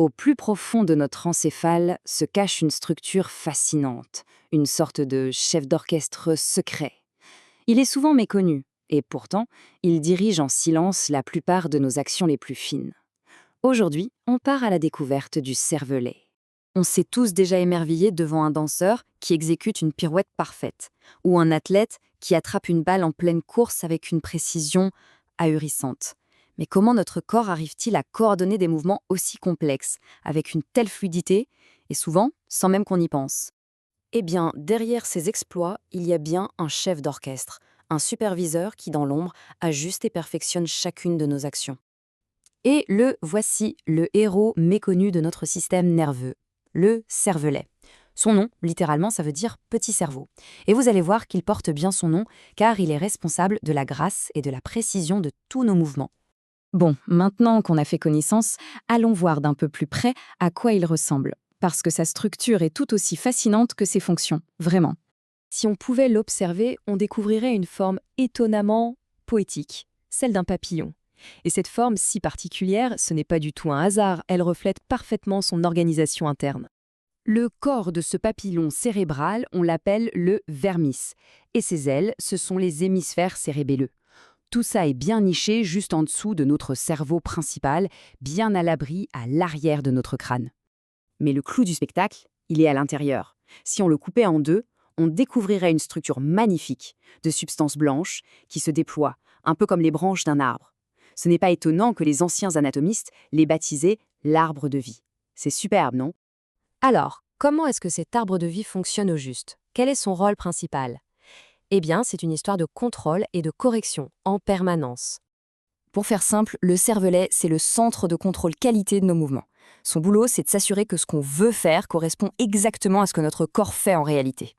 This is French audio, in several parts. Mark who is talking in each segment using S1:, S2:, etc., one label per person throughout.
S1: Au plus profond de notre encéphale se cache une structure fascinante, une sorte de chef d'orchestre secret. Il est souvent méconnu, et pourtant, il dirige en silence la plupart de nos actions les plus fines. Aujourd'hui, on part à la découverte du cervelet. On s'est tous déjà émerveillés devant un danseur qui exécute une pirouette parfaite, ou un athlète qui attrape une balle en pleine course avec une précision ahurissante. Mais comment notre corps arrive-t-il à coordonner des mouvements aussi complexes, avec une telle fluidité, et souvent sans même qu'on y pense? Eh bien, derrière ces exploits, il y a bien un chef d'orchestre, un superviseur qui, dans l'ombre, ajuste et perfectionne chacune de nos actions. Et le voici, le héros méconnu de notre système nerveux, le cervelet. Son nom, littéralement, ça veut dire petit cerveau. Et vous allez voir qu'il porte bien son nom, car il est responsable de la grâce et de la précision de tous nos mouvements. Bon, maintenant qu'on a fait connaissance, allons voir d'un peu plus près à quoi il ressemble, parce que sa structure est tout aussi fascinante que ses fonctions, vraiment. Si on pouvait l'observer, on découvrirait une forme étonnamment poétique, celle d'un papillon. Et cette forme si particulière, ce n'est pas du tout un hasard, elle reflète parfaitement son organisation interne. Le corps de ce papillon cérébral, on l'appelle le vermis, et ses ailes, ce sont les hémisphères cérébelleux. Tout ça est bien niché juste en dessous de notre cerveau principal, bien à l'abri à l'arrière de notre crâne. Mais le clou du spectacle, il est à l'intérieur. Si on le coupait en deux, on découvrirait une structure magnifique, de substances blanches, qui se déploient, un peu comme les branches d'un arbre. Ce n'est pas étonnant que les anciens anatomistes l'aient baptisé l'arbre de vie. C'est superbe, non? Alors, comment est-ce que cet arbre de vie fonctionne au juste? Quel est son rôle principal? Eh bien, c'est une histoire de contrôle et de correction en permanence. Pour faire simple, le cervelet, c'est le centre de contrôle qualité de nos mouvements. Son boulot, c'est de s'assurer que ce qu'on veut faire correspond exactement à ce que notre corps fait en réalité.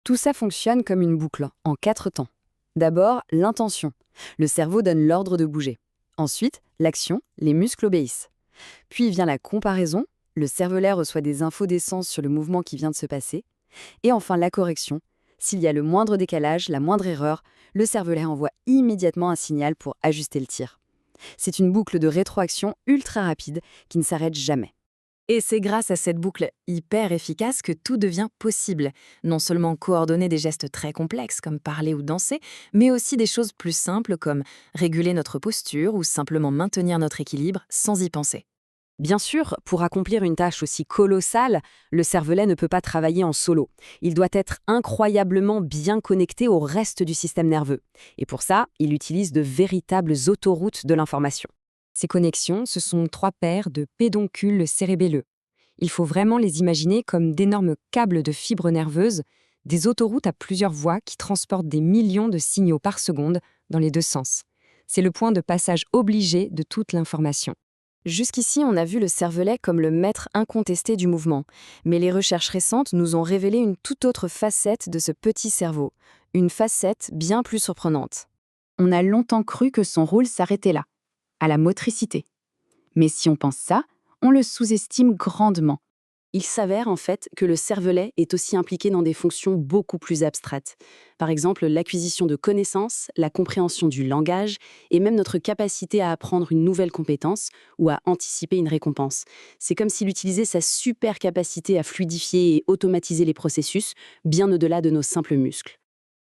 S1: Tout ça fonctionne comme une boucle, en 4 temps. D'abord, l'intention. Le cerveau donne l'ordre de bouger. Ensuite, l'action, les muscles obéissent. Puis vient la comparaison. Le cervelet reçoit des infos d'essence sur le mouvement qui vient de se passer. Et enfin, la correction. S'il y a le moindre décalage, la moindre erreur, le cervelet envoie immédiatement un signal pour ajuster le tir. C'est une boucle de rétroaction ultra rapide qui ne s'arrête jamais. Et c'est grâce à cette boucle hyper efficace que tout devient possible. Non seulement coordonner des gestes très complexes comme parler ou danser, mais aussi des choses plus simples comme réguler notre posture ou simplement maintenir notre équilibre sans y penser. Bien sûr, pour accomplir une tâche aussi colossale, le cervelet ne peut pas travailler en solo. Il doit être incroyablement bien connecté au reste du système nerveux. Et pour ça, il utilise de véritables autoroutes de l'information. Ces connexions, ce sont 3 paires de pédoncules cérébelleux. Il faut vraiment les imaginer comme d'énormes câbles de fibres nerveuses, des autoroutes à plusieurs voies qui transportent des millions de signaux par seconde dans les deux sens. C'est le point de passage obligé de toute l'information. Jusqu'ici, on a vu le cervelet comme le maître incontesté du mouvement, mais les recherches récentes nous ont révélé une toute autre facette de ce petit cerveau, une facette bien plus surprenante. On a longtemps cru que son rôle s'arrêtait là, à la motricité. Mais si on pense ça, on le sous-estime grandement. Il s'avère en fait que le cervelet est aussi impliqué dans des fonctions beaucoup plus abstraites. Par exemple, l'acquisition de connaissances, la compréhension du langage et même notre capacité à apprendre une nouvelle compétence ou à anticiper une récompense. C'est comme s'il utilisait sa super capacité à fluidifier et automatiser les processus bien au-delà de nos simples muscles.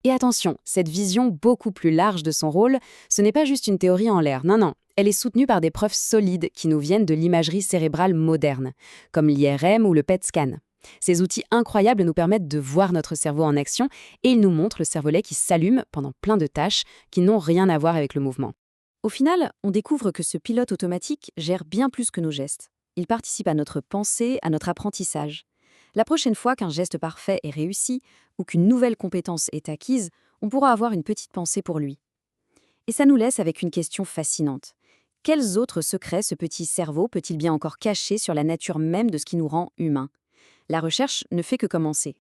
S1: Et attention, cette vision beaucoup plus large de son rôle, ce n'est pas juste une théorie en l'air, non. Elle est soutenue par des preuves solides qui nous viennent de l'imagerie cérébrale moderne, comme l'IRM ou le PET scan. Ces outils incroyables nous permettent de voir notre cerveau en action et ils nous montrent le cervelet qui s'allume pendant plein de tâches qui n'ont rien à voir avec le mouvement. Au final, on découvre que ce pilote automatique gère bien plus que nos gestes. Il participe à notre pensée, à notre apprentissage. La prochaine fois qu'un geste parfait est réussi ou qu'une nouvelle compétence est acquise, on pourra avoir une petite pensée pour lui. Et ça nous laisse avec une question fascinante. Quels autres secrets ce petit cerveau peut-il bien encore cacher sur la nature même de ce qui nous rend humains? La recherche ne fait que commencer.